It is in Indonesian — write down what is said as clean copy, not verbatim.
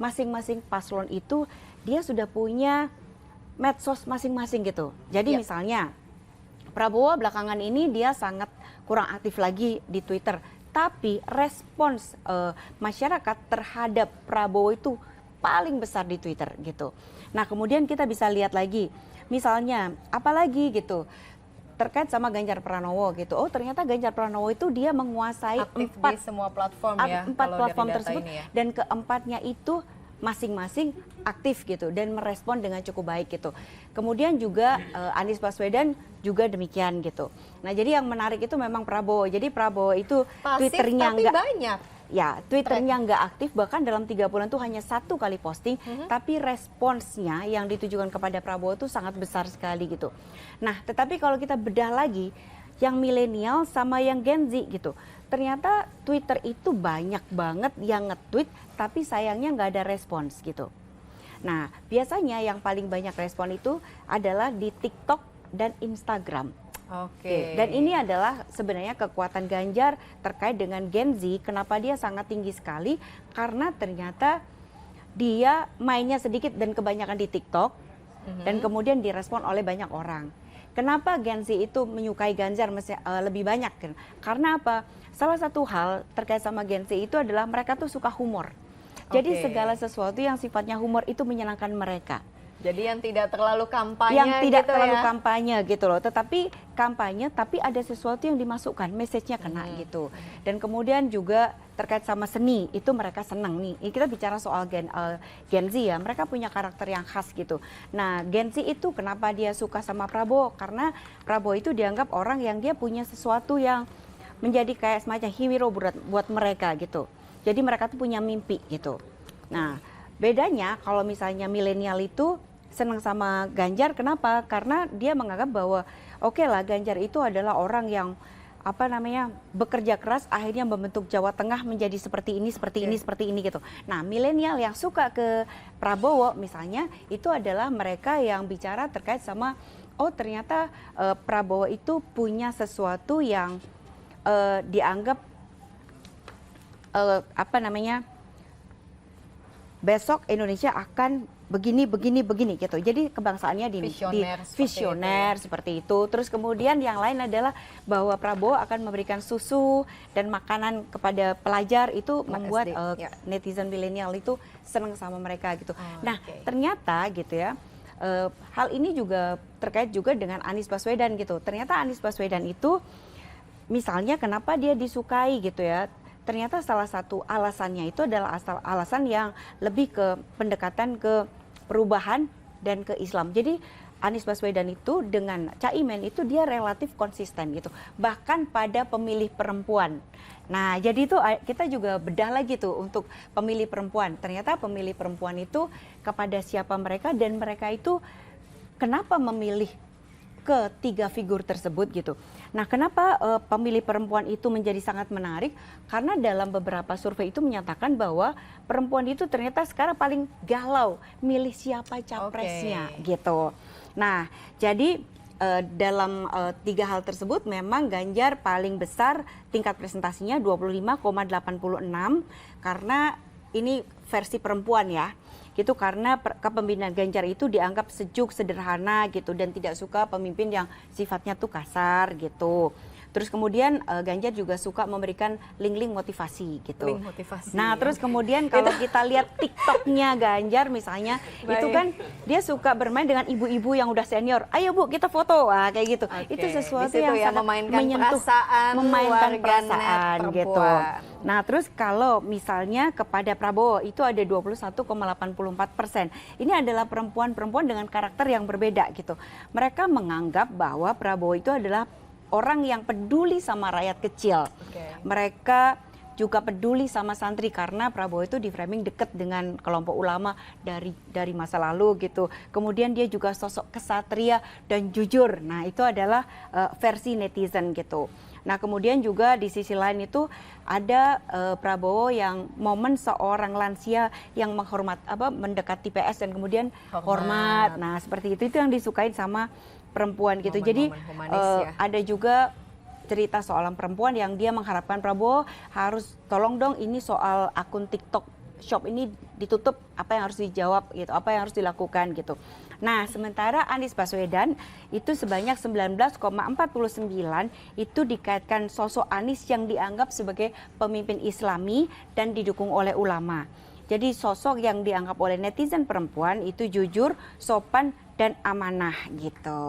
masing-masing paslon itu dia sudah punya medsos masing-masing gitu. Jadi misalnya Prabowo belakangan ini dia sangat kurang aktif lagi di Twitter, tapi respons masyarakat terhadap Prabowo itu paling besar di Twitter gitu. Nah kemudian kita bisa lihat lagi, misalnya apalagi gitu terkait sama Ganjar Pranowo gitu. Oh ternyata Ganjar Pranowo itu dia menguasai aktif empat di semua platform ya, empat kalau platform dari data tersebut ini ya. dan keempatnya itu masing-masing aktif gitu dan merespon dengan cukup baik gitu. Kemudian juga Anies Baswedan juga demikian gitu. Nah jadi yang menarik itu memang Prabowo. Jadi Prabowo itu Pasif Twitternya tapi nggak banyak. ya Twitternya nggak aktif, bahkan dalam 3 bulan tuh hanya 1 kali posting, tapi responsnya yang ditujukan kepada Prabowo itu sangat besar sekali gitu. Nah tetapi kalau kita bedah lagi yang milenial sama yang Gen Z gitu, ternyata Twitter itu banyak banget yang nge-tweet tapi sayangnya nggak ada respons gitu. Nah biasanya yang paling banyak respon itu adalah di TikTok dan Instagram. Oke. Dan ini adalah sebenarnya kekuatan Ganjar terkait dengan Gen Z. Kenapa dia sangat tinggi sekali? Karena ternyata dia mainnya sedikit dan kebanyakan di TikTok dan kemudian direspon oleh banyak orang. Kenapa Gen Z itu menyukai Ganjar lebih banyak? Karena apa? Salah satu hal terkait sama Gen Z itu adalah mereka tuh suka humor. Jadi segala sesuatu yang sifatnya humor itu menyenangkan mereka. Jadi yang tidak terlalu kampanye yang tidak gitu terlalu ya. kampanye gitu loh, tetapi kampanye tapi ada sesuatu yang dimasukkan, message-nya kena gitu. Dan kemudian juga terkait sama seni, itu mereka senang nih. Ini kita bicara soal Gen Z ya, mereka punya karakter yang khas gitu. Nah Gen Z itu kenapa dia suka sama Prabowo? Karena Prabowo itu dianggap orang yang dia punya sesuatu yang menjadi kayak semacam hero buat mereka gitu. Jadi mereka tuh punya mimpi gitu. Nah bedanya kalau misalnya milenial itu senang sama Ganjar, kenapa? Karena dia menganggap bahwa oke lah Ganjar itu adalah orang yang apa namanya bekerja keras akhirnya membentuk Jawa Tengah menjadi seperti ini, seperti ini, seperti ini gitu. Nah milenial yang suka ke Prabowo misalnya itu adalah mereka yang bicara terkait sama oh ternyata Prabowo itu punya sesuatu yang dianggap apa namanya besok Indonesia akan begini gitu. Jadi kebangsaannya visioner seperti itu. Terus kemudian yang lain adalah bahwa Prabowo akan memberikan susu dan makanan kepada pelajar, itu membuat netizen milenial itu senang sama mereka gitu. Nah, ternyata gitu ya. Hal ini juga terkait juga dengan Anies Baswedan gitu. Ternyata Anies Baswedan itu misalnya kenapa dia disukai gitu ya. Ternyata salah satu alasannya itu adalah alasan yang lebih ke pendekatan ke perubahan dan ke Islam. Jadi Anies Baswedan itu dengan Caimin itu dia relatif konsisten gitu. Bahkan pada pemilih perempuan. Nah jadi itu kita juga bedah lagi tuh untuk pemilih perempuan. Ternyata pemilih perempuan itu kepada siapa mereka dan mereka itu kenapa memilih ketiga figur tersebut gitu. Nah kenapa pemilih perempuan itu menjadi sangat menarik? Karena dalam beberapa survei itu menyatakan bahwa perempuan itu ternyata sekarang paling galau milih siapa capresnya gitu. Nah jadi dalam 3 hal tersebut memang Ganjar paling besar tingkat presentasinya 25,86 karena ini versi perempuan ya. Gitu karena kepemimpinan Ganjar itu dianggap sejuk, sederhana gitu dan tidak suka pemimpin yang sifatnya tuh kasar gitu. Terus kemudian Ganjar juga suka memberikan link-link motivasi gitu. Link motivasi. Nah terus kemudian kalau kita lihat TikToknya Ganjar misalnya, itu kan dia suka bermain dengan ibu-ibu yang udah senior. Ayo Bu kita foto, kayak gitu. Itu sesuatu yang ya, sangat menyentuh, memainkan perasaan gitu. Nah terus kalau misalnya kepada Prabowo itu ada 21,84%. Ini adalah perempuan-perempuan dengan karakter yang berbeda gitu. Mereka menganggap bahwa Prabowo itu adalah orang yang peduli sama rakyat kecil. Mereka juga peduli sama santri karena Prabowo itu di framing dekat dengan kelompok ulama dari masa lalu gitu. Kemudian dia juga sosok kesatria dan jujur. Nah itu adalah versi netizen gitu. Nah kemudian juga di sisi lain itu ada Prabowo yang momen seorang lansia yang mendekati PS dan kemudian hormat. Nah seperti itu yang disukai sama perempuan gitu. Jadi ada juga cerita soal perempuan yang dia mengharapkan Prabowo harus tolong dong ini soal akun TikTok shop ini ditutup, apa yang harus dijawab gitu, apa yang harus dilakukan gitu. Nah, sementara Anies Baswedan itu sebanyak 19,49 itu dikaitkan sosok Anies yang dianggap sebagai pemimpin Islami dan didukung oleh ulama. Jadi sosok yang dianggap oleh netizen perempuan itu jujur, sopan, dan amanah gitu.